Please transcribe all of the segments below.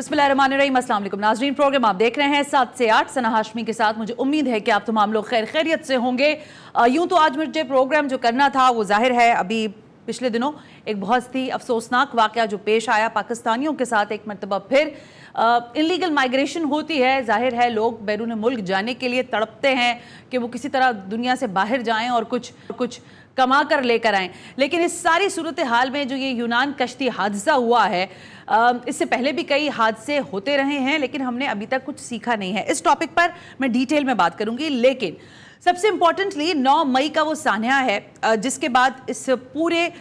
बिस्मिल्लाहिर्रहमानिर्रहीम। अस्सलाम वालेकुम नाज़रीन, प्रोग्राम आप देख रहे हैं 7 से 8 सना हाशमी के साथ। मुझे उम्मीद है कि आप तमाम लोग खैर खैरियत से होंगे। यूं तो आज मुझे प्रोग्राम जो करना था वो जाहिर है अभी पिछले दिनों एक बहुत ही अफसोसनाक वाक़या जो पेश आया पाकिस्तानियों के साथ। एक मरतबा फिर इलीगल माइग्रेशन होती है। जाहिर है लोग बैरून मुल्क जाने के लिए तड़पते हैं कि वो किसी तरह दुनिया से बाहर जाएं और कुछ कमा कर लेकर आएं। लेकिन इस सारी सूरत हाल में जो ये यूनान कश्ती हादसा हुआ है, इससे पहले भी कई हादसे होते रहे हैं, लेकिन हमने अभी तक कुछ सीखा नहीं है। इस टॉपिक पर मैं डिटेल में बात करूंगी, लेकिन सबसे इंपॉर्टेंटली 9 मई का वो सान्या है जिसके बाद इस पूरे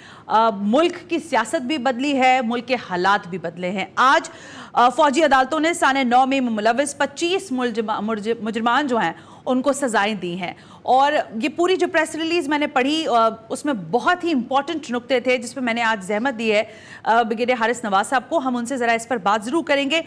मुल्क की सियासत भी बदली है, मुल्क के हालात भी बदले हैं। आज फौजी अदालतों ने साने 9 मई में मुलविस 25 मुजरमान जो हैं उनको सजाएं दी हैं। और ये पूरी जो प्रेस रिलीज मैंने पढ़ी उसमें बहुत ही इंपॉर्टेंट नुक्ते थे जिस पर मैंने आज जहमत दी है ब्रिगेडियर हारिस नवाज साहब को। हम उनसे ज़रा इस पर बात ज़रूर करेंगे।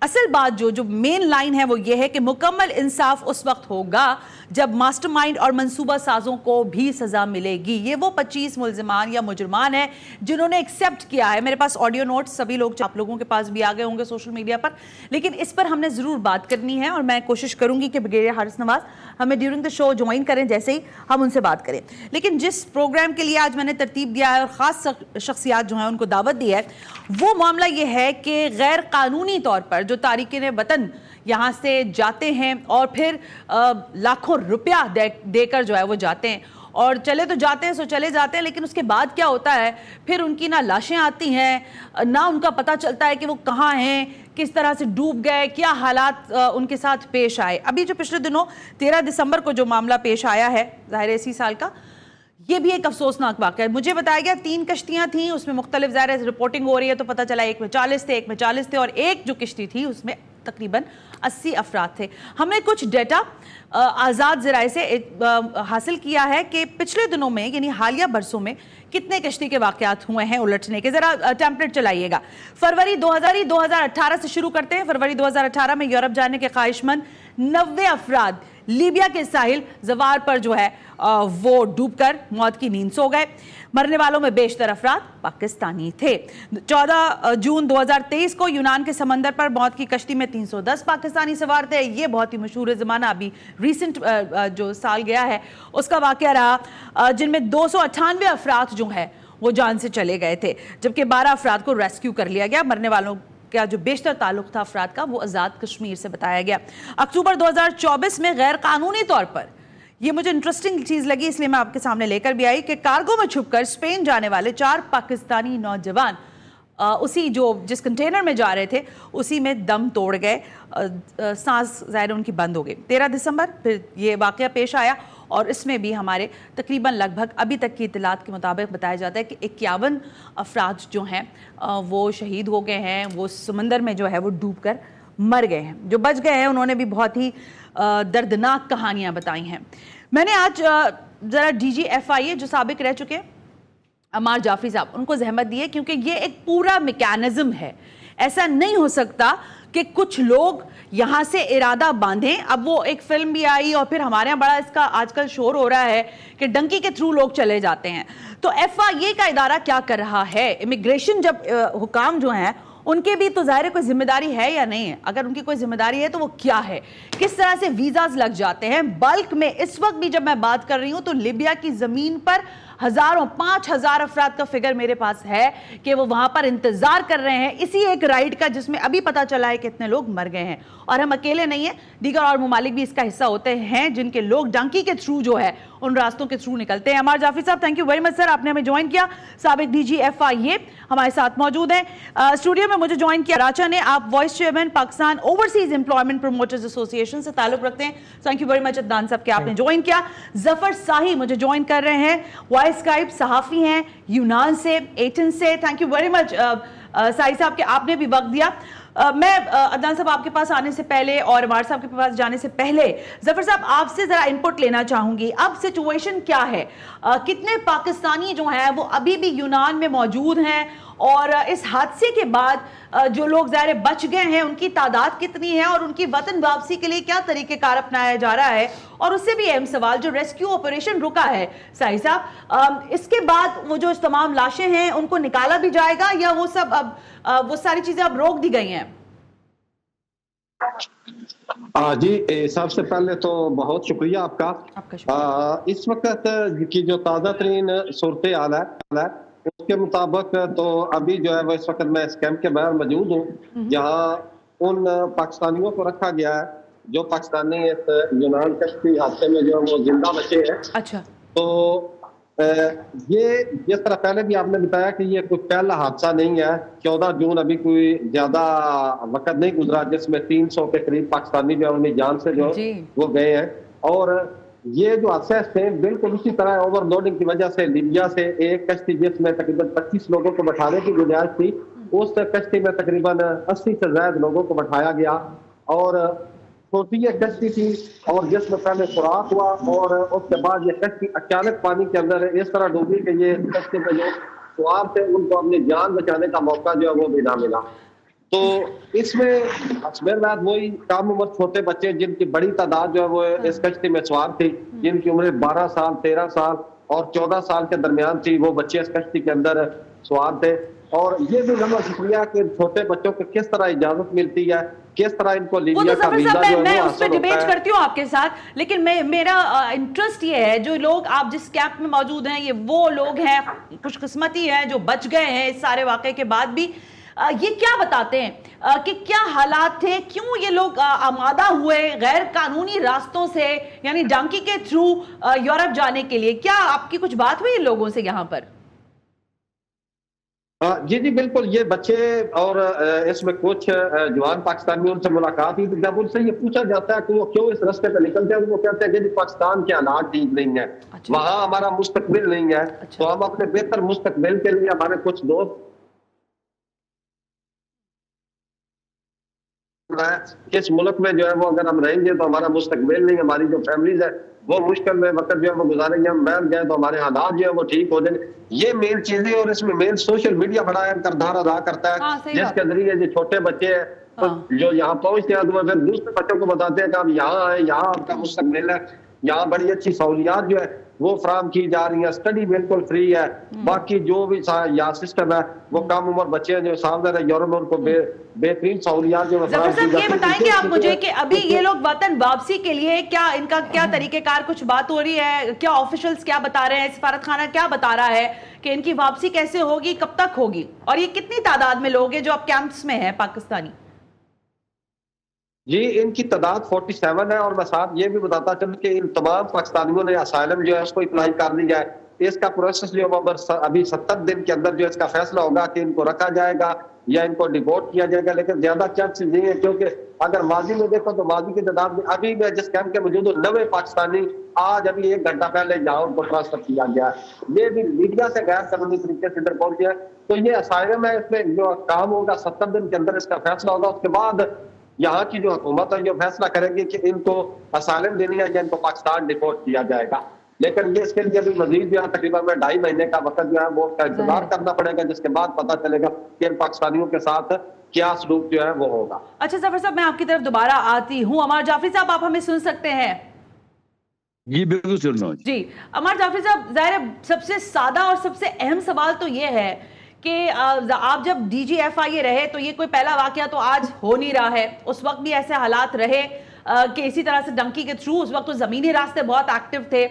असल बात जो मेन लाइन है वो ये है कि मुकम्मल इंसाफ उस वक्त होगा जब मास्टरमाइंड और मंसूबा साजों को भी सज़ा मिलेगी। ये वो 25 मुलजिमान या मुजरमान हैं जिन्होंने एक्सेप्ट किया है। मेरे पास ऑडियो नोट्स सभी लोग आप लोगों के पास भी आ गए होंगे सोशल मीडिया पर, लेकिन इस पर हमने ज़रूर बात करनी है और मैं कोशिश करूंगी कि ब्रिगेडियर हारिस नवाज हमें ड्यूरिंग द शो ज्वाइन करें, जैसे ही हम उनसे बात करें। लेकिन जिस प्रोग्राम के लिए आज मैंने तरतीब दिया है और ख़ास शख्सियात जो हैं उनको दावत दी है, वो मामला ये है कि गैर कानूनी तौर पर जो तारिकीन वतन यहाँ से जाते हैं और फिर लाखों रुपया देकर जो है वो जाते हैं और चले तो जाते हैं, सो चले जाते हैं, लेकिन उसके बाद क्या होता है फिर उनकी ना लाशें आती हैं, ना उनका पता चलता है कि वो कहाँ हैं, किस तरह से डूब गए, क्या हालात उनके साथ पेश आए। अभी जो पिछले दिनों 13 दिसंबर को जो मामला पेश आया है, ज़ाहिर इसी साल का, ये भी एक अफसोसनाक वाक़या है। मुझे बताया गया 3 कश्तियाँ थीं, उसमें मुख्तलिफ ज़ाहिर रिपोर्टिंग हो रही है तो पता चला एक में 40 थे, एक में 40 थे और एक जो किश्ती थी उसमें तकरीबन 80 अफराद थे। हमने कुछ डेटा आज़ाद ज़राए से हासिल किया है कि पिछले दिनों में यानी हालिया बरसों में कितने कश्ती के वाक़यात हुए हैं उलटने के। ज़रा टेम्पलेट चलाइएगा। फरवरी 2018 से शुरू करते हैं। फरवरी 2018 में यूरोप जाने के ख्वाहिशमंद 90 अफराद लीबिया के साहिल जवार पर जो है वो डूबकर मौत की नींद सो गए। मरने वालों में बेशतर अफराद पाकिस्तानी थे। 14 जून 2023 को यूनान के समंदर पर मौत की कश्ती में 310 पाकिस्तानी सवार थे। ये बहुत ही मशहूर ज़माना अभी रिसेंट जो साल गया है उसका वाक़या रहा, जिनमें 298 अफराद जो है वो जान से चले गए थे, जबकि 12 अफराद को रेस्क्यू कर लिया गया। मरने वालों का जो बेशतर ताल्लुक था अफराद का वो आज़ाद कश्मीर से बताया गया। अक्टूबर 2024 में गैर कानूनी तौर पर, ये मुझे इंटरेस्टिंग चीज़ लगी इसलिए मैं आपके सामने लेकर भी आई, कि कार्गो में छुपकर स्पेन जाने वाले 4 पाकिस्तानी नौजवान उसी जिस कंटेनर में जा रहे थे उसी में दम तोड़ गए, सांस ज़ाहिर उनकी बंद हो गई। 13 दिसंबर फिर ये वाक़या पेश आया और इसमें भी हमारे तकरीबन लगभग अभी तक की इत्तलात के मुताबिक बताया जाता है कि 51 अफराद जो हैं वो शहीद हो गए हैं, वो समंदर में जो है वो डूब कर मर गए हैं। जो बच गए हैं उन्होंने भी बहुत ही दर्दनाक कहानियाँ बताई हैं। मैंने आज ज़रा DGFIA जो साबिक रह चुके हैं अमार जाफरी साहब, उनको जहमत दी है क्योंकि ये एक पूरा मैकेनिज्म है। ऐसा नहीं हो सकता कि कुछ लोग यहाँ से इरादा बांधें। अब वो एक फिल्म भी आई और फिर हमारे यहाँ बड़ा इसका आजकल शोर हो रहा है कि डंकी के थ्रू लोग चले जाते हैं। तो FIA का इदारा क्या कर रहा है? इमिग्रेशन जब हुकाम जो हैं उनके भी तो ज़ाहिर कोई जिम्मेदारी है या नहीं है? अगर उनकी कोई जिम्मेदारी है तो वो क्या है? किस तरह से वीज़ाज लग जाते हैं बल्क में? इस वक्त भी जब मैं बात कर रही हूँ तो लिबिया की ज़मीन पर हज़ारों 5000 अफराद का फिगर मेरे पास है कि वो वहाँ पर इंतज़ार कर रहे हैं इसी एक राइड का जिसमें अभी पता चला है कि इतने लोग मर गए हैं। और हम अकेले नहीं हैं, दीगर और ममालिक भी इसका हिस्सा होते हैं जिनके लोग डंकी के थ्रू जो है उन रास्तों के थ्रू निकलते हैं। अमार जाफरी साहब, thank you very much sir, आपने हमें ज्वाइन किया। साबिक DGFIA हमारे साथ मौजूद हैं। स्टूडियो में मुझे ज्वाइन किया राचा ने, आप vice chairman Pakistan overseas employment promoters association से ताल्लुक रखते हैं। Thank you very much Adnan साहब कि आपने ज्वाइन किया। जफर साही मुझे ज्वाइन कर रहे हैं, वाइस स्काइप सहाफ़ी हैं यूनान से, एथेंस से। थैंक यू वेरी मच साही साहब कि आपने भी वक्त दिया। मैं अदनान साहब आपके पास आने से पहले और अमार साहब के पास जाने से पहले जफर साहब आपसे जरा इनपुट लेना चाहूंगी। अब सिचुएशन क्या है? कितने पाकिस्तानी जो हैं वो अभी भी यूनान में मौजूद हैं और इस हादसे के बाद जो लोग ज़ाहिर बच गए हैं उनकी तादाद कितनी है और उनकी वतन वापसी के लिए क्या तरीकेकार अपनाया जा रहा है? और उससे भी अहम सवाल, जो रेस्क्यू ऑपरेशन रुका है साहिर साहब, इसके बाद वो जो तमाम लाशें हैं उनको निकाला भी जाएगा या वो सब अब वो सारी चीजें अब रोक दी गई हैं? जी, सबसे पहले तो बहुत शुक्रिया आपका। इस वक्त की जो ताज़ा तरीन सूरत हाल है उसके मुताबिक तो अभी जो है वो इस वक्त मैं इस कैंप के बाहर मौजूद हूँ जहाँ उन पाकिस्तानियों को रखा गया है जो पाकिस्तानी इस यूनान कश्ती हादसे में जो वो जिंदा बचे हैं। अच्छा। तो ये जिस तरह पहले भी आपने बताया कि ये कोई पहला हादसा नहीं है। 14 जून अभी कोई ज्यादा वक्त नहीं गुजरा जिसमें 300 के करीब पाकिस्तानी जो अपनी जान से जो वो गए हैं। और ये जो हादसे थे बिल्कुल उसी तरह ओवरलोडिंग की वजह से लीबिया से एक कश्ती जिसमें तकरीबन 25 लोगों को बैठाने की गुंजाइश थी, उस कश्ती में तकरीबन 80 से ज्यादा लोगों को बैठाया गया और छोटी ये कश्ती थी और जिसमें पहले सुराख हुआ और उसके बाद ये कश्ती अचानक पानी के अंदर इस तरह डूबी कि ये कश्ती में जो सवार थे उनको अपनी जान बचाने का मौका जो है वो भी ना मिला। तो इसमें मेरे बाद वही कम उम्र छोटे बच्चे जिनकी बड़ी तादाद जो है वो इस कश्ती में सवार थी, जिनकी उम्र 12 साल 13 साल और 14 साल के दरमियान थी, वो बच्चे इस कश्ती के अंदर सवार थे। और ये भी लंबा शुक्रिया कि छोटे बच्चों को किस तरह इजाजत मिलती है, किस तरह इनको लीबिया का वीजा जो है मैं उस पर डिबेट करती हूँ आपके साथ, लेकिन मेरा इंटरेस्ट ये है जो लोग आप जिस कैंप में मौजूद हैं ये वो लोग हैं खुशकिस्मती हैं जो बच गए हैं इस सारे वाकये के बाद भी। ये क्या बताते हैं कि क्या हालात थे, क्यों ये लोग आमादा हुए गैर कानूनी रास्तों से यानी डंकी के थ्रू यूरोप जाने के लिए? क्या आपकी कुछ बात हुई इन लोगों से यहाँ पर? जी जी बिल्कुल, ये बच्चे और इसमें कुछ जवान पाकिस्तानियों से मुलाकात हुई तो जब उनसे ये पूछा जाता है कि वो क्यों इस रास्ते पे निकलते हैं तो वो कहते हैं कि पाकिस्तान के हालात ठीक नहीं है। अच्छा। वहां हमारा मुस्तकबिल नहीं है। अच्छा। तो हम अपने बेहतर मुस्तकबिल के लिए हमारे कुछ दोस्त किस मुल्क में जो है वो अगर हम रहेंगे तो हमारा मुस्तकबिल नहीं, हमारी जो फैमिलीज है वो मुश्किल में वक्त जो है वो गुजारेंगे, हम बैठ गए तो हमारे हालात जो है वो ठीक हो जाएंगे। ये मेन चीजें और इसमें मेन सोशल मीडिया बड़ा अहम किरदार अदा करता है। जिसके जरिए जो छोटे बच्चे हैं जो यहाँ पहुंचते हैं तो वो फिर दूसरे बच्चों को बताते हैं कि आप यहाँ आए, यहाँ आपका मुस्तकबिल है, यहाँ बड़ी अच्छी सहूलियात जो है वो फराम की जा रही है, स्टडी बिल्कुल फ्री है, बाकी जो भी यहाँ सिस्टम है वो कम उम्र बच्चे हैं जो सामने रहे यूरोप में उनको बेहतरीन सहूलियात जो ये बताएंगे आप मुझे कि अभी ये लोग वतन वापसी के लिए क्या इनका क्या तरीकेकार, कुछ बात हो रही है क्या? ऑफिशियल्स क्या बता रहे हैं, सफारत खाना क्या बता रहा है कि इनकी वापसी कैसे होगी, कब तक होगी, और ये कितनी तादाद में लोग हैं जो अब कैंप्स में है पाकिस्तानी? जी, इनकी तादाद 47 है और मैं साथ ये भी बताता चलूं कि इन तमाम पाकिस्तानियों ने असाइलम जो है उसको अप्लाई कर दी जाए। इसका प्रोसेस जो अभी 70 दिन के अंदर जो इसका फैसला होगा कि इनको रखा जाएगा या इनको डिपोर्ट किया जाएगा, लेकिन ज्यादा चांसेस नहीं है क्योंकि अगर माजी में देखो तो माजी की तादाद में अभी मैं जिस कैंप के मौजूद हूँ 90 पाकिस्तानी आज अभी 1 घंटा पहले जहाँ उनको ट्रांसफर किया गया, ये भी मीडिया से गैर कानूनी तरीके से इधर पहुंचे है। तो ये असाइलम है, इसमें जो काम होगा 70 दिन के अंदर इसका फैसला होगा। उसके बाद यहाँ की जो हुकूमत है जो फैसला करेगी कि इनको असाइलम देनी है या इनको पाकिस्तान डिपोर्ट किया जाएगा। लेकिन ये इसके लिए भी मजीद जो है तकरीबन 2.5 महीने का वक्त जो है वो उसका इंतजार करना पड़ेगा, जिसके बाद पता चलेगा कि इन पाकिस्तानियों के साथ क्या सलूक जो है वो होगा। अच्छा जफर साहब, मैं आपकी तरफ दोबारा आती हूँ। अमर जाफरी साहब, आप हमें सुन सकते हैं? जी बिल्कुल सुन रहा हूँ जी। अमर जाफरी साहब, जाहिर सबसे सादा और सबसे अहम सवाल तो ये है कि आप जब DGFIA रहे तो ये कोई पहला वाकया तो आज हो नहीं रहा है, उस वक्त भी ऐसे हालात रहे कि इसी तरह से डंकी के थ्रू, उस वक्त तो जमीनी रास्ते बहुत एक्टिव थे।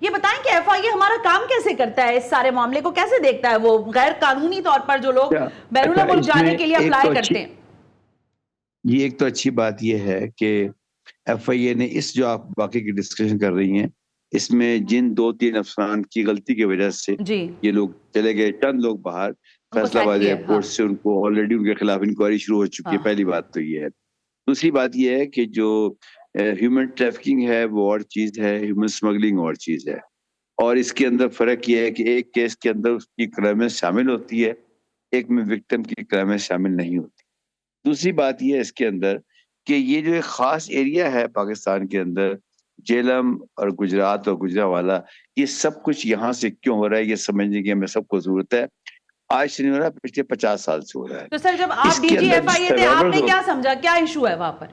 ये बताएं कि FIA हमारा काम कैसे करता है, इस सारे मामले को कैसे देखता है, वो गैर कानूनी तौर पर जो लोग बैरून मुल्क जाने के लिए अप्लाई करते हैं? ये एक तो अच्छी बात ये है कि FIA ने इस जो आप वाकई की डिस्कशन कर रही हैं इसमें जिन 2-3 अफसरान की गलती की वजह से ये लोग चले गए, चंद लोग बाहर फैसलाबाद एयरपोर्ट से उनको ऑलरेडी उनके खिलाफ इंक्वायरी शुरू हो चुकी है। पहली बात तो ये है। दूसरी बात ये है कि जो ह्यूमन ट्रैफिकिंग है वो और चीज है, ह्यूमन स्मगलिंग और चीज है, और इसके अंदर फर्क ये है कि एक केस के अंदर उसकी क्राइम शामिल होती है, एक में विक्टिम की क्राइम शामिल नहीं होती। दूसरी बात ये है इसके अंदर कि ये जो एक खास एरिया है पाकिस्तान के अंदर, जेलम और गुजरात और गुजरावाला, ये सब कुछ यहाँ से क्यों हो रहा है ये समझने की हमें सबको जरूरत है। आज से नहीं हो रहा, पिछले 50 साल से हो रहा है। तो सर जब आप DGFIA थे, आपने क्या समझा, क्या इशू है वहां पर?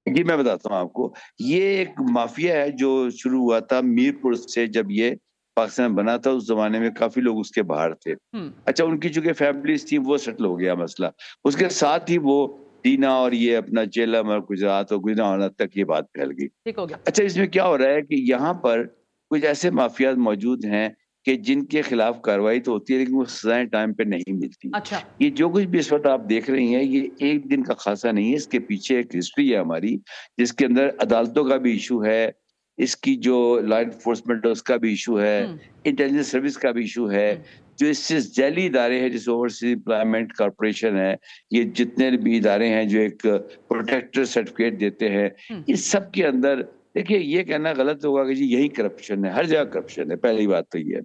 जी मैं बताता हूँ आपको, ये एक माफिया है जो शुरू हुआ था मीरपुर से। जब ये पाकिस्तान बना था उस जमाने में काफी लोग उसके बाहर थे। अच्छा, उनकी चूंकि फैमिलीज थी वो सेटल हो गया मसला। उसके साथ ही वो दीना और ये अपना जेलम और गुजरात और गुजरात तक ये बात फैल गई। ठीक हो गया। अच्छा, इसमें क्या हो रहा है कि यहाँ पर कुछ ऐसे माफियाज मौजूद हैं कि जिनके खिलाफ कार्रवाई तो होती है लेकिन वो सजाएं टाइम पे नहीं मिलती। अच्छा। ये जो कुछ भी इस वक्त आप देख रही हैं ये एक दिन का खासा नहीं है, इसके पीछे एक हिस्ट्री है हमारी, जिसके अंदर अदालतों का भी इशू है, इसकी जो लॉ इन्फोर्समेंट है उसका भी इशू है, इंटेलिजेंस सर्विस का भी इशू है, जो इससे जैली इदारे हैं जैसे ओवरसीज एम्प्लॉयमेंट कॉर्पोरेशन है, ये जितने भी इदारे हैं जो एक प्रोटेक्टर सर्टिफिकेट देते हैं, इस सब के अंदर देखिए ये कहना गलत होगा कि जी यही करप्शन है, हर जगह करप्शन है। पहली बात तो ये है।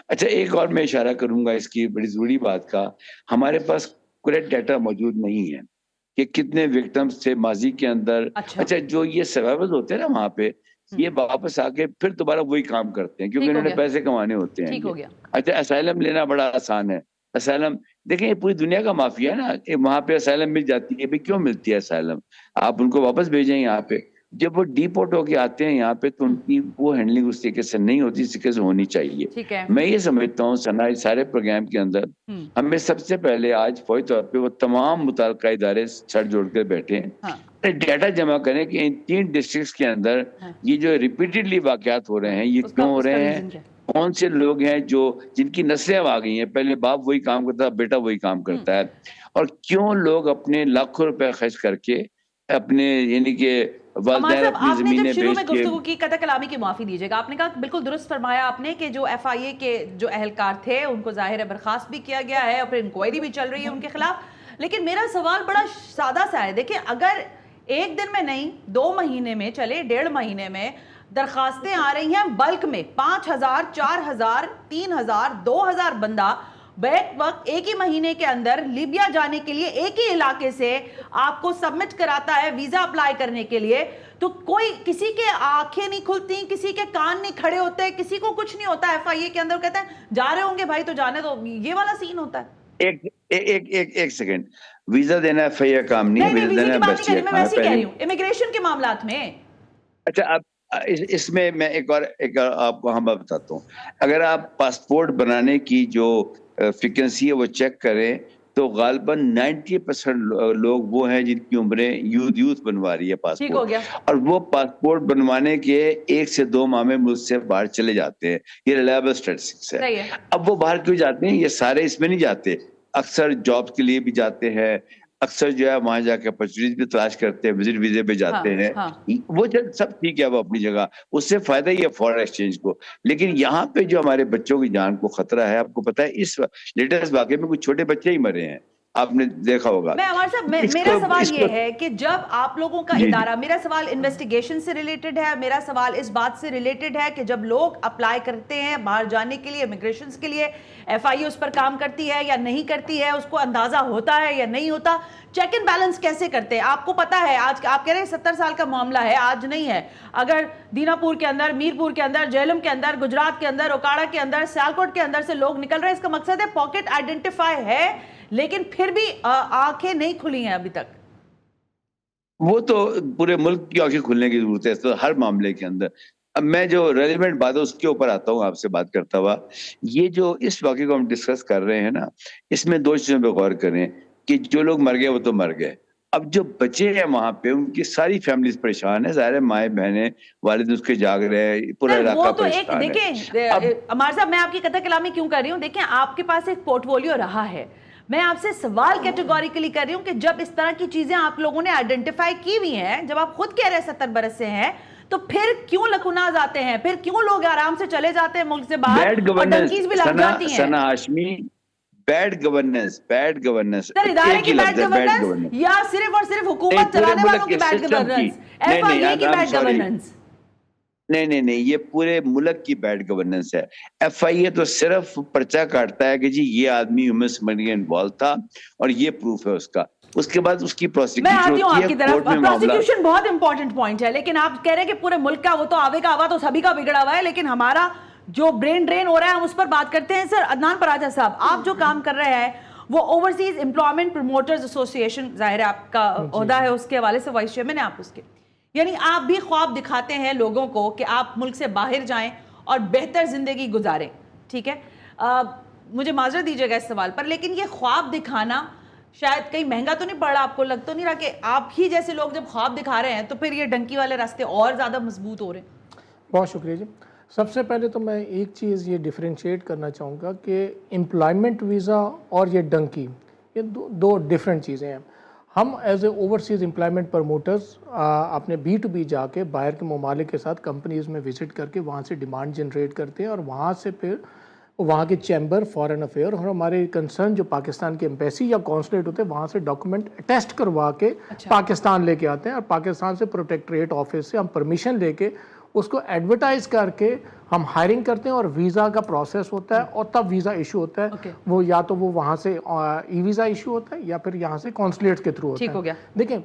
अच्छा, एक और मैं इशारा करूंगा इसकी बड़ी जरूरी बात का, हमारे पास करेक्ट डाटा मौजूद नहीं है कि कितने विक्टिम्स थे माजी के अंदर। अच्छा, जो ये सर्वाइवर्स होते हैं ना वहां पे, ये वापस आके फिर दोबारा वही काम करते हैं क्योंकि इन्होंने पैसे कमाने होते हैं। ठीक हो गया। अच्छा, असाइलम लेना बड़ा आसान है। असाइलम देखें, पूरी दुनिया का माफिया है ना, वहां पे असाइलम मिल जाती है। भाई क्यों मिलती है असाइलम? आप उनको वापस भेजें यहाँ पे। जब वो डिपोर्ट होके आते हैं यहाँ पे तो उनकी वो हैंडलिंग उस तरीके से नहीं होती, इस तरीके से होनी चाहिए। ठीक है। मैं ये समझता हूँ सना, सारे प्रोग्राम के अंदर हमें सबसे पहले आज फौरी तौर पे वो तमाम मुताल्लिका इदारे सर जोड़ कर बैठे हैं, डाटा जमा करें कि इन 3 डिस्ट्रिक्ट्स के अंदर ये जो रिपीटेडली वाकयात हो रहे हैं ये क्यों हो रहे हैं, कौन से लोग हैं जो जिनकी नस्लें आ गई हैं, पहले बाप वही काम करता है, बेटा वही काम करता है, और क्यों लोग अपने लाखों रुपए खर्च करके अपने यानी कि आपने जब शुरू में गुफ्तगू की, कतई कलामी की माफी दीजिएगा, आपने कहा बिल्कुल दुरुस्त फरमाया आपने कि जो FIA के जो अहलकार थे उनको जाहिर है बर्खास्त भी किया गया है और फिर इंक्वायरी भी चल रही है उनके खिलाफ। लेकिन मेरा सवाल बड़ा सादा सा है। देखिए, अगर एक दिन में नहीं 2 महीने में, चले 1.5 महीने में दरखास्तें आ रही हैं बल्क में, 5,000, 4,000, 3,000, 2,000 बंदा बैक वक्त एक ही महीने के अंदर लीबिया जाने के लिए एक ही इलाके से आपको सबमिट कराता है वीजा अप्लाई करने के लिए, तो कोई किसी के आंखें नहीं खुलती, किसी के कान नहीं खड़े होते, किसी को कुछ नहीं होता। FIA के अंदर कहते हैं जा रहे होंगे भाई तो जाने दो, ये वाला सीन होता है। एक सेकंड, वीजा देना FIA काम नहीं है, वीजा देना बस ये मैं वैसे कह रही हूं इमिग्रेशन के मामलात में। अच्छा, अब इसमें मैं एक और आपको हम बताता हूँ। अगर आप पासपोर्ट बनाने की जो फ्रीक्वेंसी है वो चेक करें तो गालबन 90% लोग वो हैं जिनकी उम्रें यूथ बनवा रही है पासपोर्ट। ठीक हो गया। और वो पासपोर्ट बनवाने के 1 से 2 माह में मुल्क से बाहर चले जाते हैं। ये रिलायबल स्टैटिस्टिक्स है। अब वो बाहर क्यों जाते हैं? ये सारे इसमें नहीं जाते, अक्सर जॉब के लिए भी जाते हैं, अक्सर जो है वहां जाके अपॉर्चुनिटीज भी तलाश करते हैं, विजिट वीजे पे जाते हैं। वो सब ठीक है, वो अपनी जगह, उससे फायदा ही है फॉरेन एक्सचेंज को। लेकिन यहाँ पे जो हमारे बच्चों की जान को खतरा है, आपको पता है इस लेटेस्ट वाकये में कुछ छोटे बच्चे ही मरे हैं, आपने देखा होगा। मेरा सवाल ये है कि जब आप लोगों का इदारा, मेरा सवाल इन्वेस्टिगेशन से रिलेटेड है, मेरा सवाल इस बात से रिलेटेड है कि जब लोग अप्लाई करते हैं बाहर जाने के लिए, इमिग्रेशन के लिए, FIA उस पर काम करती है या नहीं करती है, उसको अंदाजा होता है या नहीं होता, चेक एंड बैलेंस कैसे करते हैं? आपको पता है आज आप कह रहे हैं 70 साल का मामला है, आज नहीं है। अगर दीनापुर के अंदर, मीरपुर के अंदर, जेहलम के अंदर, गुजरात के अंदर, ओकाड़ा के अंदर, सियालकोट के अंदर से लोग निकल रहे हैं, इसका मकसद है पॉकेट आइडेंटिफाई है, लेकिन फिर भी आंखें नहीं खुली हैं अभी तक। वो तो पूरे मुल्क की आंखें खुलने की जरूरत है तो हर मामले के अंदर। अब मैं जो रेलिवेंट बात है उसके ऊपर आता हूँ आपसे बात करता हुआ। ये जो इस वाक़े को हम डिस्कस कर रहे हैं ना, इसमें 2 चीजों पे गौर करें कि जो लोग मर गए वो तो मर गए, अब जो बचे हैं वहां पे उनकी सारी फैमिलीज परेशान है, सारे माए बहने वालिद उसके जाग रहे हैं, पूरा इलाका तो परेशान है। देखिए अमार साहब, मैं आपकी कथा कलामी क्यों कर रही हूँ, देखिए आपके पास एक पोर्टफोलियो रहा है, मैं आपसे सवाल कैटेगोरिकली कर रही हूँ कि जब इस तरह की चीजें आप लोगों ने आइडेंटिफाई की हुई हैं, जब आप खुद कह रहे हैं 70 बरस से हैं, तो फिर क्यों लकुनाज आते हैं, फिर क्यों लोग आराम से चले जाते हैं मुल्क से बाहर और डंकीज भी लग जाती हैं? सना हाशमी, बैड गवर्नेंस सर, इदारे की बैड गवर्नेंस या सिर्फ और सिर्फ हुकूमत चलाने वालों की बैड गवर्नेंस, FIA की बैड गवर्नेंस? नहीं, ये पूरे मुल्क की बैड गवर्नेंस है। FIA तो सिर्फ पर्चा काटता है कि जी ये आदमी ह्यूमन स्मगलिंग में इन्वॉल्व था और ये प्रूफ है उसका, उसके बाद उसकी प्रोसिक्यूशन होती है कोर्ट में। प्रोसिक्यूशन बहुत इंपॉर्टेंट पॉइंट है, लेकिन आप कह रहे हैं कि पूरे मुल्क का, वो तो आवे का आवा तो सभी का बिगड़ा हुआ है, लेकिन हमारा जो ब्रेन ड्रेन हो रहा है हम उस पर बात करते हैं। सर अदनान पराजा साहब, आप जो काम कर रहे हैं वो ओवरसीज एम्प्लॉयमेंट प्रमोटर्स एसोसिएशन, जाहिर है आपका ओहदा है, उसके हवाले से वाइस चेयरमैन है आप उसके, यानी आप भी ख्वाब दिखाते हैं लोगों को कि आप मुल्क से बाहर जाएं और बेहतर जिंदगी गुजारें, ठीक है। मुझे माजरत दीजिएगा इस सवाल पर, लेकिन ये ख्वाब दिखाना शायद कहीं महंगा तो नहीं पड़ रहा आपको? लग तो नहीं रहा कि आप ही जैसे लोग जब ख्वाब दिखा रहे हैं तो फिर ये डंकी वाले रास्ते और ज़्यादा मजबूत हो रहे हैं? बहुत शुक्रिया जी। सबसे पहले तो मैं एक चीज़ ये डिफरेंशिएट करना चाहूँगा कि एम्प्लॉयमेंट वीज़ा और ये डंकी, ये दो डिफरेंट चीज़ें हैं। हम as a overseas employment promoters अपने B2B जाके बाहर के ममालिक के साथ कंपनीज़ में विज़िट करके वहाँ से डिमांड जनरेट करते हैं और वहाँ से फिर वहाँ के चैम्बर फॉरेन अफेयर और हमारे कंसर्न जो पाकिस्तान के एम्बेसी या कॉन्सुलेट होते हैं वहाँ से डॉक्यूमेंट टेस्ट करवा के पाकिस्तान लेके आते हैं और पाकिस्तान से प्रोटेक्टरेट ऑफिस से हम परमिशन लेके उसको एडवर्टाइज करके हम हायरिंग करते हैं और वीज़ा का प्रोसेस होता है और तब वीज़ा इशू होता है। वो या तो वो वहाँ से ई वीज़ा इशू होता है या फिर यहाँ से कॉन्सुलेट्स के थ्रू होता है। ठीक हो गया। देखिए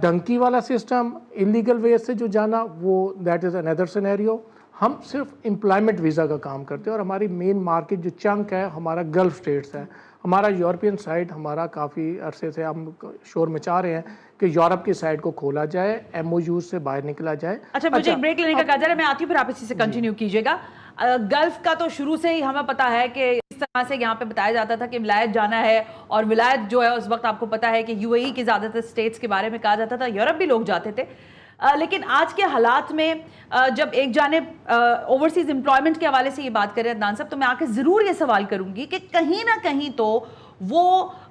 डंकी वाला सिस्टम इलीगल वे से जो जाना वो दैट इज़ अनदर सिनेरियो। हम सिर्फ एम्प्लॉयमेंट वीज़ा का काम करते हैं और हमारी मेन मार्केट जो चंक है हमारा गल्फ स्टेट्स है। हमारा यूरोपियन साइड हमारा काफ़ी अरसे से हम शोर मचा रहे हैं कि यूरोप की साइड को खोला जाए, MOU से बाहर निकला जाए। अच्छा, मुझे एक ब्रेक लेने का कहा जा रहा है, मैं आती हूँ फिर आप इसी से कंटिन्यू कीजिएगा। गल्फ का तो शुरू से ही हमें पता है कि इस तरह से यहाँ पे बताया जाता था कि विलायत जाना है, और विलायत जो है उस वक्त आपको पता है कि UAE के ज़्यादातर स्टेट्स के बारे में कहा जाता था, यूरोप भी लोग जाते थे। लेकिन आज के हालात में जब एक जानिब ओवरसीज एम्प्लॉयमेंट के हवाले से ये बात करें अदनान साहब, तो मैं आके ज़रूर ये सवाल करूंगी कि कहीं ना कहीं तो वो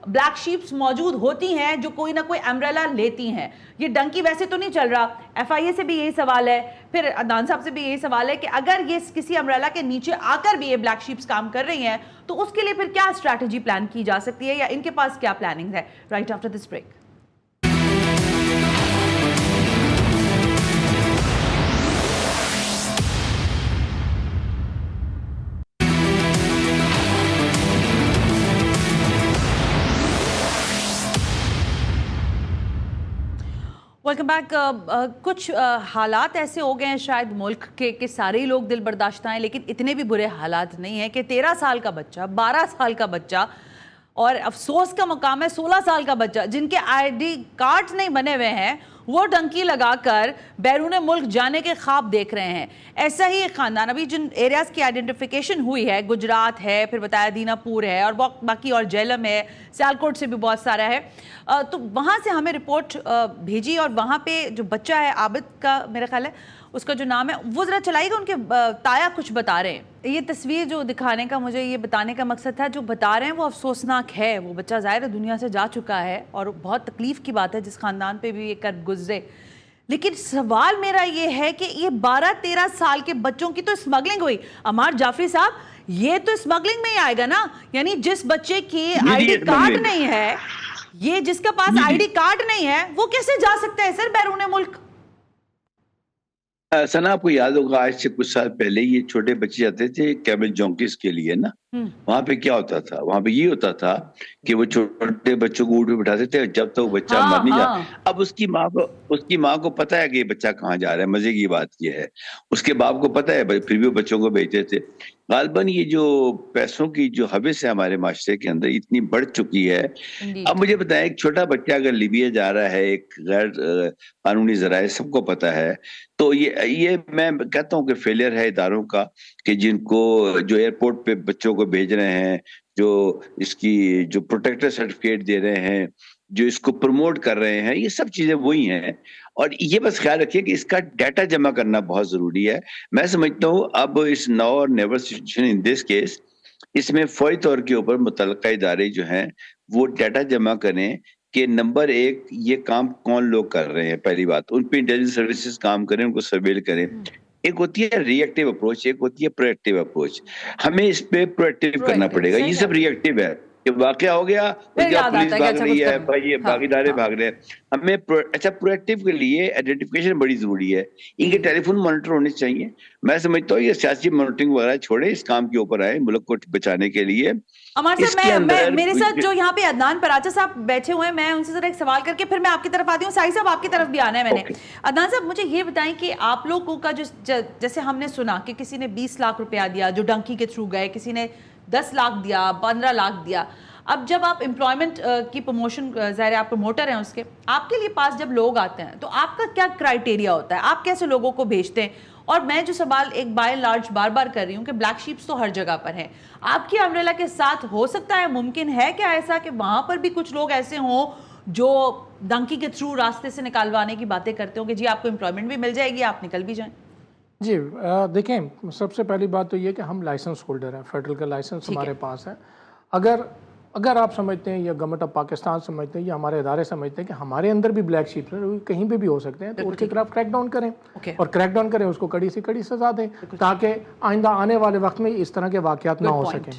ब्लैक शीप्स मौजूद होती हैं जो कोई ना कोई अम्ब्रेला लेती हैं। ये डंकी वैसे तो नहीं चल रहा। FIA से भी यही सवाल है, फिर अदनान साहब से भी यही सवाल है कि अगर ये किसी अम्ब्रेला के नीचे आकर भी ये ब्लैक शीप्स काम कर रही हैं तो उसके लिए फिर क्या स्ट्रैटेजी प्लान की जा सकती है या इनके पास क्या प्लानिंग है? Right after this break. Welcome back. कुछ हालात ऐसे हो गए हैं शायद मुल्क के कि सारे ही लोग दिल बर्दाश्त हैं, लेकिन इतने भी बुरे हालात नहीं हैं कि 13 साल का बच्चा, 12 साल का बच्चा और अफसोस का मकाम है 16 साल का बच्चा जिनके ID कार्ड्स नहीं बने हुए हैं वो डंकी लगाकर बैरून मुल्क जाने के ख्वाब देख रहे हैं। ऐसा ही एक ख़ानदान, अभी जिन एरियाज़ की आइडेंटिफिकेशन हुई है, गुजरात है, फिर बताया दीनापुर है और बाकी और जेलम है, सियालकोट से भी बहुत सारा है, तो वहाँ से हमें रिपोर्ट भेजी और वहाँ पे जो बच्चा है आबिद का मेरा ख्याल है उसका जो नाम है, वो ज़रा चलाएगा, उनके ताया कुछ बता रहे हैं। ये तस्वीर जो दिखाने का मुझे ये बताने का मकसद था, जो बता रहे हैं वो अफसोसनाक है। वो बच्चा ज़ाहिर दुनिया से जा चुका है और बहुत तकलीफ़ की बात है जिस ख़ानदान पे भी ये कर्ब गुजरे। लेकिन सवाल मेरा ये है कि ये 12-13 साल के बच्चों की तो स्मगलिंग हुई। अमार जाफरी साहब, ये तो स्मगलिंग में ही आएगा ना? यानी जिस बच्चे की ID कार्ड नहीं है, ये जिसके पास ID कार्ड नहीं है, वो कैसे जा सकता है सर बैरून मुल्क? सना, आपको याद होगा आज से कुछ साल पहले ये छोटे बच्चे जाते थे कैमल जॉन्किस के लिए ना, वहां पे क्या होता था? वहां पे ये होता था कि वो छोटे बच्चों को ऊँट पे बिठाते थे जब तक तो बच्चा मर नहीं जाता। अब उसकी माँ को पता है कि ये बच्चा कहाँ जा रहा है। मजे की बात ये है, उसके बाप को पता है, फिर भी वो बच्चों को भेजते थे। गालबन ये जो पैसों की जो हवस है हमारे माशरे के अंदर इतनी बढ़ चुकी है। अब मुझे बताएं, एक छोटा बच्चा अगर लीबिया जा रहा है, एक गैर कानूनी जराए सबको पता है, तो ये मैं कहता हूँ कि फेलियर है इदारों का कि जिनको जो एयरपोर्ट पे बच्चों को भेज रहे हैं, जो इसकी जो प्रोटेक्टर सर्टिफिकेट दे रहे हैं, जो इसको प्रमोट कर रहे हैं, ये सब चीजें वही हैं। और ये बस ख्याल रखिए कि इसका डाटा जमा करना बहुत जरूरी है। मैं समझता हूँ अब इस नाउ और never situation in this case, इसमें फौरी तौर के ऊपर मुतल्लिका इदारे जो हैं वो डाटा जमा करें कि नंबर 1 ये काम कौन लोग कर रहे हैं। पहली बात, उन पे इंटेलिजेंस सर्विसेज काम करें, उनको सर्वेल करें। एक होती है रिएक्टिव अप्रोच, एक होती है प्रोएक्टिव अप्रोच। हमें इस पे प्रोएक्टिव करना पड़ेगा। ये सब रिएक्टिव है, कि वाकया हो गया, उसके बाद पुलिस भाग रही है, ये भागीदारे भाग रहे हैं। हमें अच्छा प्रोएक्टिव के लिए आइडेंटिफिकेशन बड़ी जरूरी है, इनके टेलीफोन मॉनिटर होने चाहिए। मैं समझता हूँ ये सियासी मॉनिटरिंग वगैरह छोड़े, इस काम के ऊपर आए मुल्क को बचाने के लिए। अमर साहब, मेरे साथ जो यहाँ पे अदनान पराचा साहब बैठे हुए हैं, मैं उनसे जरा एक सवाल करके फिर मैं आपकी तरफ आती हूँ। साई साहब आपकी तरफ भी आना है मैंने। अदनान साहब मुझे ये बताएं कि आप लोगों का जो जैसे हमने सुना कि किसी ने 20 लाख रुपया दिया जो डंकी के थ्रू गए, किसी ने 10 लाख दिया, 15 लाख दिया। अब जब आप एम्प्लॉयमेंट की प्रमोशन, ज़ाहिर आप प्रमोटर हैं उसके, आपके लिए पास जब लोग आते हैं तो आपका क्या क्राइटेरिया होता है, आप कैसे लोगों को भेजते हैं? और मैं जो सवाल एक बाय लार्ज बार बार कर रही हूँ कि ब्लैक शीप्स तो हर जगह पर हैं, आपकी अम्ब्रेला के साथ हो सकता है, मुमकिन है क्या ऐसा कि वहां पर भी कुछ लोग ऐसे हों जो डंकी के थ्रू रास्ते से निकालवाने की बातें करते हो कि जी आपको एम्प्लॉयमेंट भी मिल जाएगी, आप निकल भी जाएं? जी देखें, सबसे पहली बात तो ये कि हम लाइसेंस होल्डर हैं, फेडरल का लाइसेंस हमारे पास है। अगर आप समझते हैं या गवर्नमेंट ऑफ पाकिस्तान समझते हैं या हमारे इदारे समझते हैं कि हमारे अंदर भी ब्लैक शीप्स हैं, कहीं पे भी हो सकते हैं, तो उसके खिलाफ क्रैक डाउन करें और क्रैक डाउन करें, उसको कड़ी से कड़ी सजा दें ताकि आइंदा आने वाले वक्त में इस तरह के वाक़यात ना हो सकें।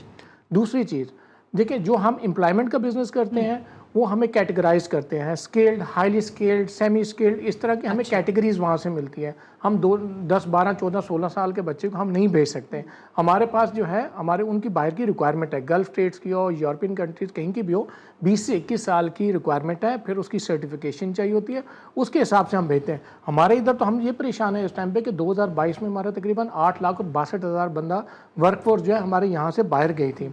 दूसरी चीज़ देखिए, जो हम एम्प्लॉयमेंट का बिजनेस करते हैं वो हमें कैटेगराइज करते हैं, skilled, highly skilled, semi skilled, इस तरह की हमें कैटेगरीज वहाँ से मिलती है। हम 10, 12, 14, 16 साल के बच्चे को हम नहीं भेज सकते। हमारे पास जो है हमारे उनकी बाहर की रिक्वायरमेंट है, गल्फ स्टेट्स की हो, यूरोपियन कंट्रीज़ कहीं की भी हो, 20 से 21 साल की रिक्वायरमेंट है, फिर उसकी सर्टिफिकेशन चाहिए होती है, उसके हिसाब से हम भेजते हैं। हमारे इधर तो हम ये परेशान है इस टाइम पे कि 2022 में हमारा तकरीबन 8,62,000 बंदा वर्कफोर्स जो है हमारे यहाँ से बाहर गई थी।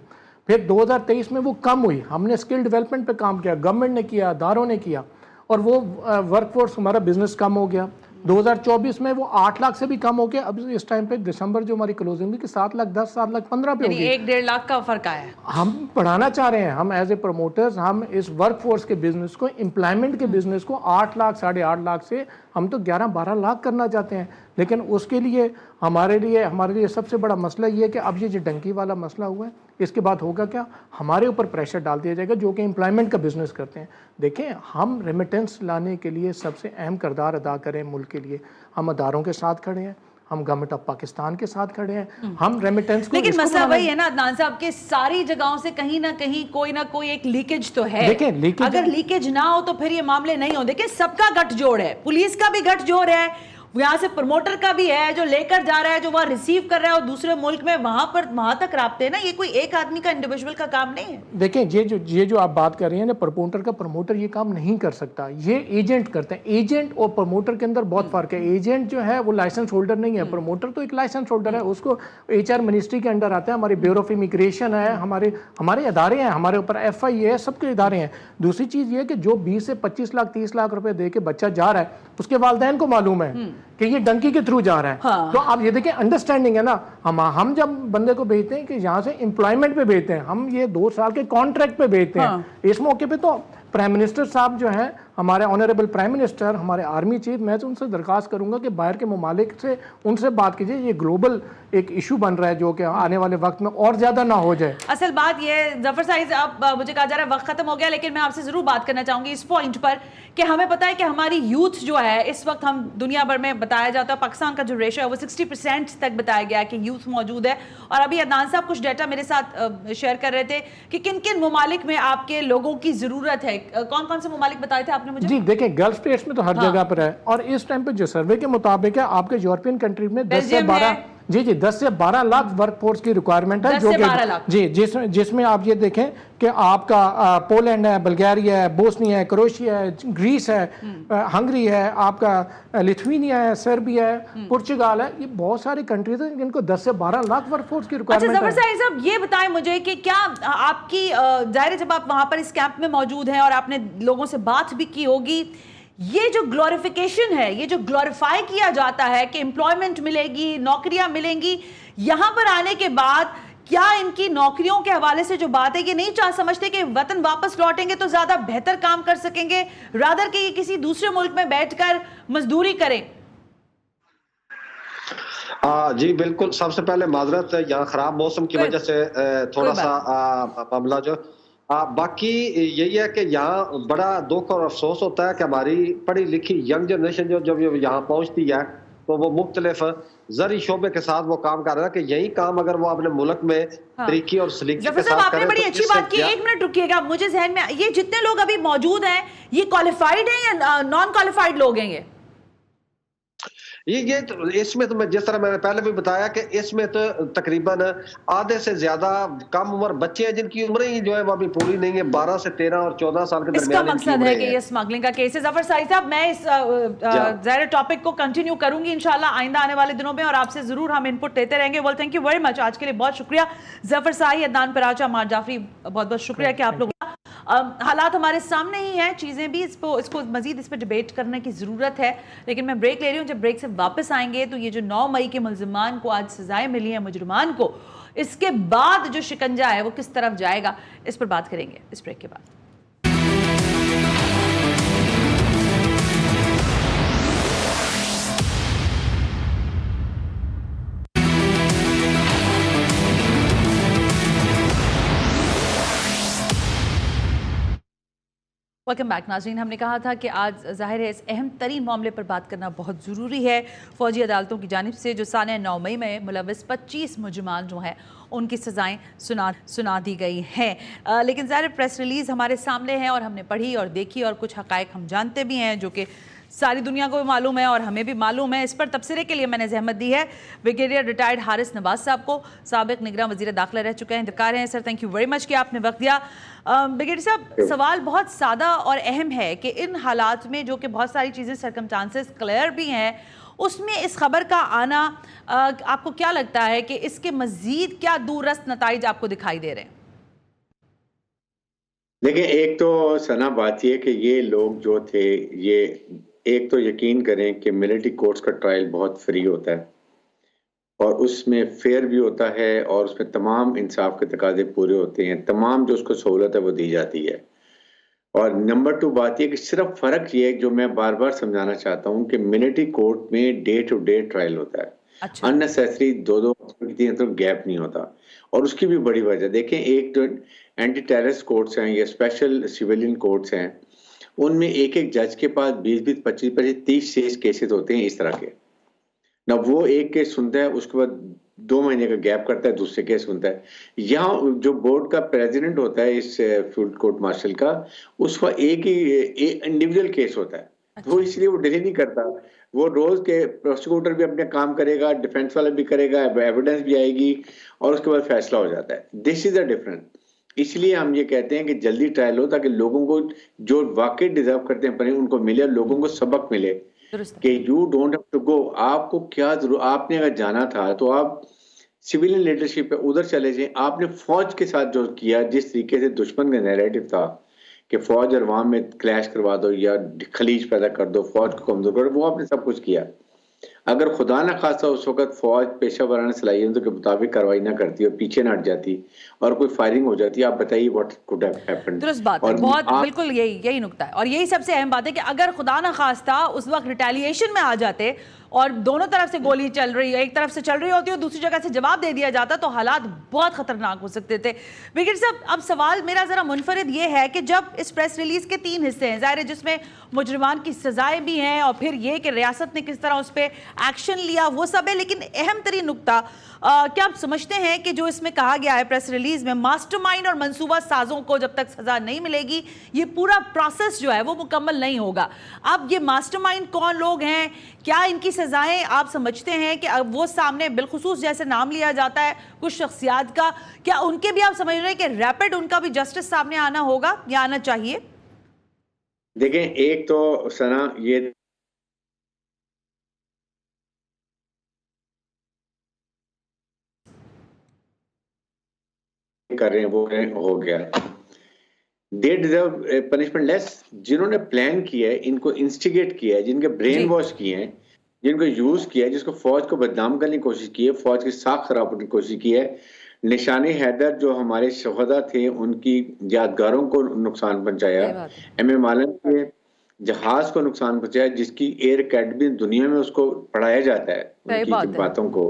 फिर 2023 में वो कम हुई, हमने स्किल डेवलपमेंट पे काम किया, गवर्नमेंट ने किया, अदारों ने किया, और वो वर्कफोर्स हमारा बिजनेस कम हो गया। 2024 में वो 8 लाख से भी कम हो गया। अब इस टाइम पे दिसंबर जो हमारी क्लोजिंग थी कि 7 लाख 10, 7 लाख 15 पे हो गई। 1-1.5 लाख का फर्क आया है। हम बढ़ाना चाह रहे हैं, हम एज ए प्रमोटर्स हम इस वर्कफोर्स के बिजनेस को, एम्प्लॉयमेंट के बिजनेस को 8 लाख 8.5 लाख से हम तो 11-12 लाख करना चाहते हैं। लेकिन उसके लिए हमारे लिए सबसे बड़ा मसला ये है कि अब ये जो डंकी वाला मसला हुआ है, इसके बाद होगा क्या, हमारे ऊपर प्रेशर डाल दिया जाएगा जो कि एम्प्लॉयमेंट का बिजनेस करते हैं। देखें, हम रेमिटेंस लाने के लिए सबसे अहम किरदार अदा करें मुल्क के लिए, हम अदारों के साथ खड़े हैं, हम गवर्नमेंट ऑफ पाकिस्तान के साथ खड़े हैं, हम रेमिटेंस को। लेकिन मसला वही है ना अदनान साहब के सारी जगहों से कहीं ना कहीं कोई ना कोई एक लीकेज तो है। देखिए, लीकेज अगर लीकेज ना हो तो फिर ये मामले नहीं हो। देखिए, सबका गठजोड़ है, पुलिस का भी गठजोड़ है, यहाँ से प्रमोटर का भी है, जो लेकर जा रहा है, जो वहाँ रिसीव कर रहा है, और दूसरे मुल्क में वहां तक राब्ते हैं ना। ये कोई एक आदमी का, इंडिविजुअल का काम नहीं है। देखें, ये जो आप बात कर रही हैं ना, प्रमोटर ये काम नहीं कर सकता, ये एजेंट करते हैं। एजेंट और प्रमोटर के अंदर बहुत फर्क है। एजेंट जो है वो लाइसेंस होल्डर नहीं है, प्रमोटर तो एक लाइसेंस होल्डर है, उसको HR मिनिस्ट्री के अंडर आता है, हमारे ब्यूरो ऑफ इमिग्रेशन है, हमारे इदारे हैं, हमारे ऊपर FI है, सबके इदारे हैं। दूसरी चीज़ ये कि जो 20 से 25 लाख 30 लाख रुपए दे के बच्चा जा रहा है, उसके वालिदैन को मालूम है कि ये डंकी के थ्रू जा रहा है। हाँ। तो आप ये देखिए, अंडरस्टैंडिंग है ना। हम जब बंदे को भेजते हैं कि यहाँ से एम्प्लॉयमेंट पे भेजते हैं, हम ये 2 साल के कॉन्ट्रैक्ट पे भेजते हैं। हाँ। इस मौके पे तो प्राइम मिनिस्टर साहब जो हैं, हमारे ऑनरेबल प्राइम मिनिस्टर, हमारे आर्मी चीफ, मैं तो उनसे दरख्वास्त करूंगा कि बाहर के ममालिक से उनसे बात कीजिए। ये ग्लोबल एक इशू बन रहा है जो कि आने वाले वक्त में और ज्यादा ना हो जाए। असल बात ये है जफर साहिब, अब मुझे कहा जा रहा है वक्त खत्म हो गया, लेकिन मैं आपसे जरूर बात करना चाहूंगी इस पॉइंट पर कि हमें पता है कि हमारी यूथ जो है इस वक्त, हम दुनिया भर में बताया जाता है, पाकिस्तान का जो रेशो है वो 60% तक बताया गया कि यूथ मौजूद है। और अभी अदनान साहब कुछ डाटा मेरे साथ शेयर कर रहे थे कि किन किन ममालिक में आपके लोगों की जरूरत है। कौन कौन से ममालिक बताए थे आपने मुझे? जी देखिए, गल्फ स्टेट्स में तो हर जगह पर है, और इस टाइम पे जो सर्वे के मुताबिक है, आपके यूरोपियन कंट्री में 10 से 12 लाख वर्कफोर्स की रिक्वायरमेंट है, जो कि जिसमें आप ये देखें कि आपका पोलैंड है, बल्गारिया है, बोस्निया है, क्रोएशिया है, ग्रीस है, हंगरी है, आपका लिथुआनिया है, सर्बिया है, पुर्तगाल है। ये बहुत सारी कंट्रीज हैं जिनको 10 से 12 लाख वर्कफोर्स की रिक्वायरमेंट है। अच्छा, जफर साहब ये बताएं मुझे कि क्या आपकी जाहिर, जब आप वहां पर इस कैंप में मौजूद हैं और आपने लोगों से बात भी की होगी, ये जो ग्लोरिफिकेशन है, ये जो ग्लोरीफाई किया जाता है कि एम्प्लॉयमेंट मिलेगी, नौकरियां मिलेंगी, यहां पर आने के बाद क्या इनकी नौकरियों के हवाले से जो बात है, ये नहीं चाह समझते कि वतन वापस लौटेंगे तो ज्यादा बेहतर काम कर सकेंगे, रादर कि ये किसी दूसरे मुल्क में बैठकर मजदूरी करें? जी बिल्कुल। सबसे पहले माजरत, यहाँ खराब मौसम की वजह से थोड़ा सा मामला जो बाकी यही है कि यहाँ बड़ा दुख और अफसोस होता है कि हमारी पढ़ी लिखी यंग जनरेशन जो जब यहाँ पहुंचती है तो वो मुख्तलिफ ज़री शोबे के साथ वो काम कर रहा है कि यही काम अगर वो अपने मुल्क में तरीके और सलीके के साथ आपने बड़ी अच्छी बात की। एक मिनट रुकिएगा, मुझे जहन में ये जितने लोग अभी मौजूद हैं ये क्वालिफाइड हैं या नॉन क्वालिफाइड लोग हैं? ये तो इसमें तो मैं जिस तरह मैंने पहले भी बताया कि इसमें तो तकरीबन आधे से ज्यादा कम उम्र बच्चे हैं जिनकी उम्र ही जो है वो अभी पूरी नहीं है, 12 से 13 और 14 साल के दरमियान। इसका मकसद है कि ये स्मगलिंग का केस है। जफर साई साहब, मैं इस ज़ाहिर टॉपिक को कंटिन्यू करूंगी इंशाल्लाह आइंदा आने वाले दिनों में, और आपसे जरूर हम इनपुट लेते रहेंगे। Well, thank you very much, आज के लिए बहुत शुक्रिया जफर साई, अदनान पराचा, अमार जाफरी, बहुत बहुत शुक्रिया कि आप लोग। हालात हमारे सामने ही हैं, चीज़ें भी इसको मजीद इस पर डिबेट करने की ज़रूरत है, लेकिन मैं ब्रेक ले रही हूँ। जब ब्रेक से वापस आएंगे तो ये जो 9 मई के मुल्ज़िमान को आज सजाएं मिली हैं, मुजरिमान को, इसके बाद जो शिकंजा है वो किस तरफ जाएगा, इस पर बात करेंगे इस ब्रेक के बाद। वेलकम बैक नाज़रीन। हमने कहा था कि आज ज़ाहिर है इस अहम तरीन मामले पर बात करना बहुत ज़रूरी है। फ़ौजी अदालतों की जानिब से जो साल 9 मई में मुलव्वस 25 मुजरिमान जो हैं उनकी सज़ाएँ सुना दी गई हैं, लेकिन ज़ाहिर प्रेस रिलीज़ हमारे सामने है और हमने पढ़ी और देखी और कुछ हक़ाइक़ हम जानते भी हैं जो कि सारी दुनिया को भी मालूम है और हमें भी मालूम है। इस पर तबसरे के लिए मैंने जहमत दी है ब्रिगेडियर रिटायर्ड हारिस नवाज साहब को, साबिक़ निगरान वज़ीर दाखिला रह चुके हैं, इंतकार हैं। Sir, thank you very much कि आपने वक्त दिया। ब्रिगेडियर साहब, सवाल बहुत सादा और अहम है कि इन हालात में जो कि बहुत सारी चीज़ें सर्कमस्टांसेस क्लियर भी हैं, उसमें इस खबर का आना आपको क्या लगता है कि इसके मज़ीद क्या दूररस्त नताइज आपको दिखाई दे रहे हैं? देखिए, एक तो सना बात यह कि ये लोग जो थे, ये एक तो यकीन करें कि मिलिट्री कोर्ट्स का ट्रायल बहुत फ्री होता है और उसमें फेयर भी होता है और उसमें तमाम इंसाफ के तकाजे पूरे होते हैं, तमाम जो उसको सहूलत है वो दी जाती है। और नंबर 2 बात यह कि सिर्फ फ़र्क ये है जो मैं बार बार समझाना चाहता हूँ कि मिलिट्री कोर्ट में डे टू डे ट्रायल होता है। अच्छा। अननेसेसरी 2-2 तो गैप नहीं होता। और उसकी भी बड़ी वजह देखें, एक जो एंटी टेररिस्ट कोर्ट्स हैं या स्पेशल सिविलियन कोर्ट्स हैं, उनमें एक एक जज के पास 20-20, 25-25, 30 केसेस होते हैं इस तरह के ना। वो एक केस सुनता है, उसके बाद 2 महीने का गैप करता है, दूसरे केस सुनता है। यहाँ जो बोर्ड का प्रेसिडेंट होता है इस फील्ड कोर्ट मार्शल का, उसका एक ही इंडिविजुअल केस होता है। अच्छा। वो इसलिए वो डिले नहीं करता, वो रोज के प्रोसिक्यूटर भी अपने काम करेगा, डिफेंस वाला भी करेगा, एविडेंस भी आएगी और उसके बाद फैसला हो जाता है। This is the difference. इसलिए हम ये कहते हैं कि जल्दी ट्रायल हो ताकि लोगों को जो वाकई डिजर्व करते हैं पर उनको मिले, लोगों को सबक मिले कि you don't have to go. आपको क्या जरूर, आपने अगर जाना था तो आप सिविलियन लीडरशिप पे उधर चले जाए। आपने फौज के साथ जो किया, जिस तरीके से दुश्मन का नैरेटिव था कि फौज और अवाम में क्लैश करवा दो या खलीज पैदा कर दो, फौज को कमजोर करो, वो आपने सब कुछ किया। अगर खुदा न खासा उस वक्त फौज पेशा वराना सलाहियतों के मुताबिक कार्रवाई ना करती और पीछे न हट जाती और कोई फायरिंग हो जाती, आप बताइए व्हाट कुड हैव हैपेंड। दुरुस्त बात है, बहुत बिल्कुल यही नुकता है और यही सबसे अहम बात है कि अगर खुदा न खास्ता उस वक्त रिटेलिएशन में आ जाते और दोनों तरफ से गोली चल रही है, एक तरफ से चल रही होती है और दूसरी जगह से जवाब दे दिया जाता, तो हालात बहुत खतरनाक हो सकते थे। ब्रिगेडियर साहब, अब सवाल मेरा जरा मुनफरिद ये है कि जब इस प्रेस रिलीज के 3 हिस्से हैं, ज़ाहिर है जिसमें मुजरिमान की सजाएं भी हैं और फिर ये कि रियासत ने किस तरह उस पर एक्शन लिया, वो सब है, लेकिन अहम तरीन नुकता क्या आप समझते हैं कि जो इसमें कहा गया है प्रेस रिलीज में, मास्टरमाइंड और मंसूबा साजों को जब तक सजा नहीं मिलेगी ये पूरा प्रोसेस जो है वो मुकम्मल नहीं होगा। अब ये मास्टरमाइंड कौन लोग हैं, क्या इनकी सजाएं आप समझते हैं कि अब वो सामने बिलखुसूस जैसे नाम लिया जाता है कुछ शख्सियात का, क्या उनके भी आप समझ रहे हैं कि रैपिड उनका भी जस्टिस सामने आना होगा या आना चाहिए? देखें, एक तो सना ये कर रहे हैं वो हो गया, दे डिजर्व पनिशमेंट लेस। जिन्होंने प्लान किया है, इनको इंस्टिगेट किया है, जिनके ब्रेन वॉश किए हैं, जिनको यूज किया है, जिसको फौज को बदनाम करने की कोशिश की है, फौज की साख खराब करने की कोशिश की है। निशानी हैदर जो हमारे शहदा थे, उनकी यादगारों को नुकसान पहुंचाया, एम आलम के जहाज को नुकसान पहुंचाया, जिसकी एयर अकेडमी दुनिया में उसको पढ़ाया जाता है उनकी बातों को।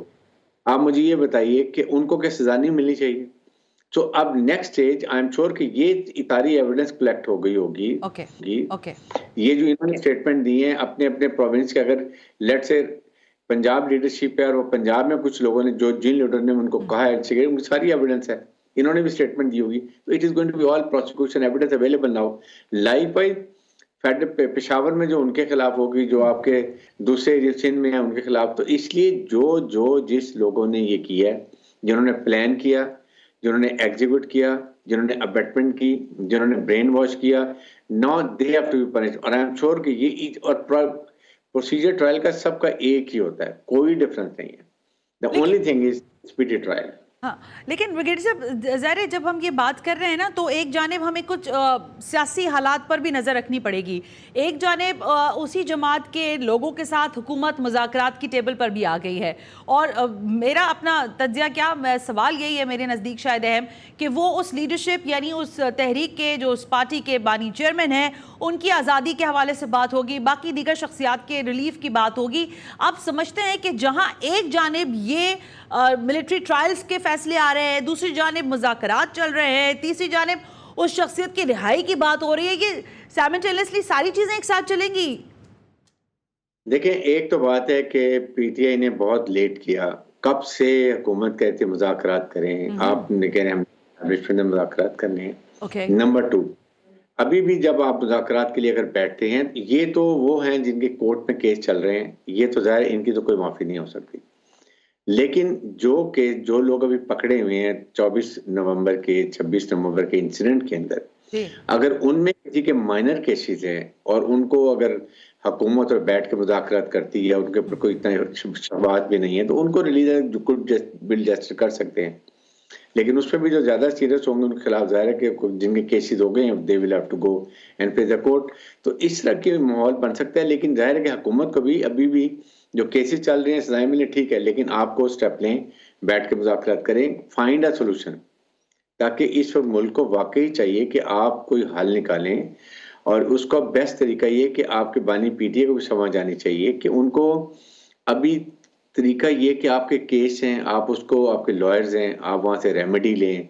आप मुझे ये बताइए कि उनको क्या सजा नहीं मिलनी चाहिए? तो अब next stage, I am sure कि ये सारी एविडेंस कलेक्ट हो गई होगी। ये जो इन्होंने स्टेटमेंट दिए हैं अपने अपने प्रोविंस के, अगर लेट से पंजाब लीडरशिप है और वो पंजाब में कुछ लोगों ने जो जिन लीडर ने उनको कहा है सिगरेट, उनकी सारी एविडेंस है, इन्होंने भी स्टेटमेंट दी होगी, तो it is going to be all prosecution evidence available now. Likewise Peshawar में जो उनके खिलाफ होगी, जो आपके दूसरे सिंध में है उनके खिलाफ, तो इसलिए जो जिस लोगों ने ये किया, जिन्होंने प्लान किया, जिन्होंने एग्जीक्यूट किया, जिन्होंने अबेटमेंट की, जिन्होंने ब्रेन वॉश किया, now they have to be punished. और आई एम श्योर कि ये और प्रोसीजर ट्रायल का सबका एक ही होता है, कोई डिफरेंस नहीं है। The only thing is speedy trial. हाँ, लेकिन ब्रिगेडियर साहब, ज़ाहिर जब हम ये बात कर रहे हैं ना, तो एक जानिब हमें कुछ सियासी हालात पर भी नज़र रखनी पड़ेगी। एक जानिब उसी जमात के लोगों के साथ हुकूमत मुज़ाकरात की टेबल पर भी आ गई है, और मेरा अपना तज्ज़िया क्या सवाल यही है मेरे नज़दीक शायद अहम, कि वो उस लीडरशिप यानी उस तहरीक के जो उस पार्टी के बानी चेयरमैन हैं, उनकी आज़ादी के हवाले से बात होगी, बाकी दीगर शख्सियात के रिलीफ की बात होगी। आप समझते हैं कि जहाँ एक जानिब ये मिलिट्री ट्रायल्स के फैसले आ रहे हैं, दूसरी जानिब मुज़ाकरात चल रहे हैं, तीसरी जानिब उस शख्सियत की रिहाई की बात हो रही है, ये साइमल्टेनियसली सारी चीजें एक साथ चलेंगी? देखें, एक तो बात है कि पीटीआई ने बहुत लेट किया। कब से हुकूमत कहती है मुज़ाकरात करें, आप कह रहे हैं हम मुज़ाकरात करने हैं। नंबर 2, अभी भी जब आप मुज़ाकरात के लिए अगर बैठते हैं, ये तो वो हैं जिनके कोर्ट में केस चल रहे हैं, ये तो ज़ाहिर इनकी तो कोई माफ़ी नहीं हो सकती। लेकिन जो लोग अभी पकड़े हुए हैं 24 नवंबर के 26 नवंबर के इंसिडेंट के अंदर, अगर उनमें किसी के माइनर केसेस हैं और उनको अगर हुकूमत और बैठ के मुज़ाकरात करती है, उनके ऊपर कोई इतना शवाहत भी नहीं है, तो उनको रिलीज बिल जस्टिस कर सकते हैं। लेकिन उसमें भी जो ज्यादा सीरियस होंगे उनके खिलाफ जाहिर है कि जिनके केसेस हो गए हैं, they will have to go and face the court. तो इस तरह के माहौल बन सकता है। लेकिन जाहिर है कि हुकूमत को भी अभी भी जो केसेस चल रहे हैं सजाएं मिले, ठीक है, लेकिन आपको स्टेप लें, बैठ के मुज़ाकरात करें, फाइंड अ सोल्यूशन, ताकि इस वक्त मुल्क को वाकई चाहिए कि आप कोई हल निकालें। और उसका बेस्ट तरीका ये कि आपके बानी पीटीए को भी समझ आनी चाहिए कि उनको अभी तरीका ये कि आपके केस हैं, आप उसको, आपके लॉयर्स हैं, आप वहाँ से रेमेडी लें।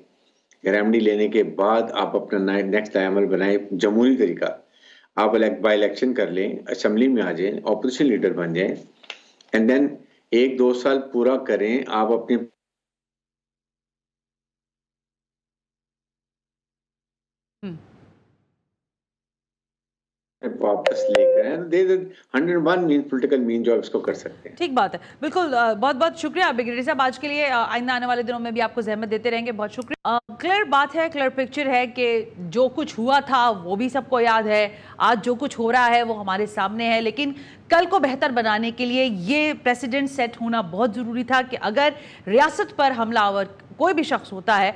रेमेडी लेने के बाद आप अपना नेक्स्ट अमल बनाएं जमहूरी तरीका। आप बाई इलेक्शन कर लें, असम्बली में आ जाएं, ऑपोजिशन लीडर बन जाएं, एंड देन 1-2 साल पूरा करें। आप अपनी वापस लेकर आए, दे 101 मीन पॉलिटिकल मीन जो आप इसको कर सकते हैं। ठीक बात है, बिल्कुल। बहुत बहुत शुक्रिया ब्रिगेडियर साहब आज के लिए। आइंदा आने वाले दिनों में भी आपको जहमत देते रहेंगे, बहुत शुक्रिया। क्लियर बात है, क्लियर पिक्चर है कि जो कुछ हुआ था वो भी सबको याद है, आज जो कुछ हो रहा है वो हमारे सामने है, लेकिन कल को बेहतर बनाने के लिए ये प्रेसिडेंट सेट होना बहुत ज़रूरी था कि अगर रियासत पर हमलावर कोई भी शख्स होता है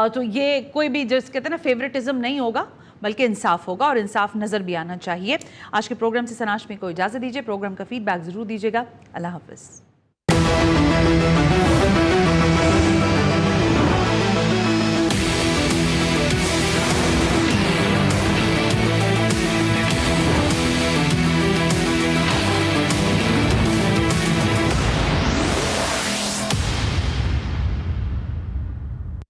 तो ये कोई भी जिस कहते हैं ना फेवरेटिज्म नहीं होगा, बल्कि इंसाफ होगा, और इंसाफ नज़र भी आना चाहिए। आज के प्रोग्राम से सना हाशमी को इजाज़त दीजिए। प्रोग्राम का फीडबैक ज़रूर दीजिएगा। अल्लाह हाफ़िज़।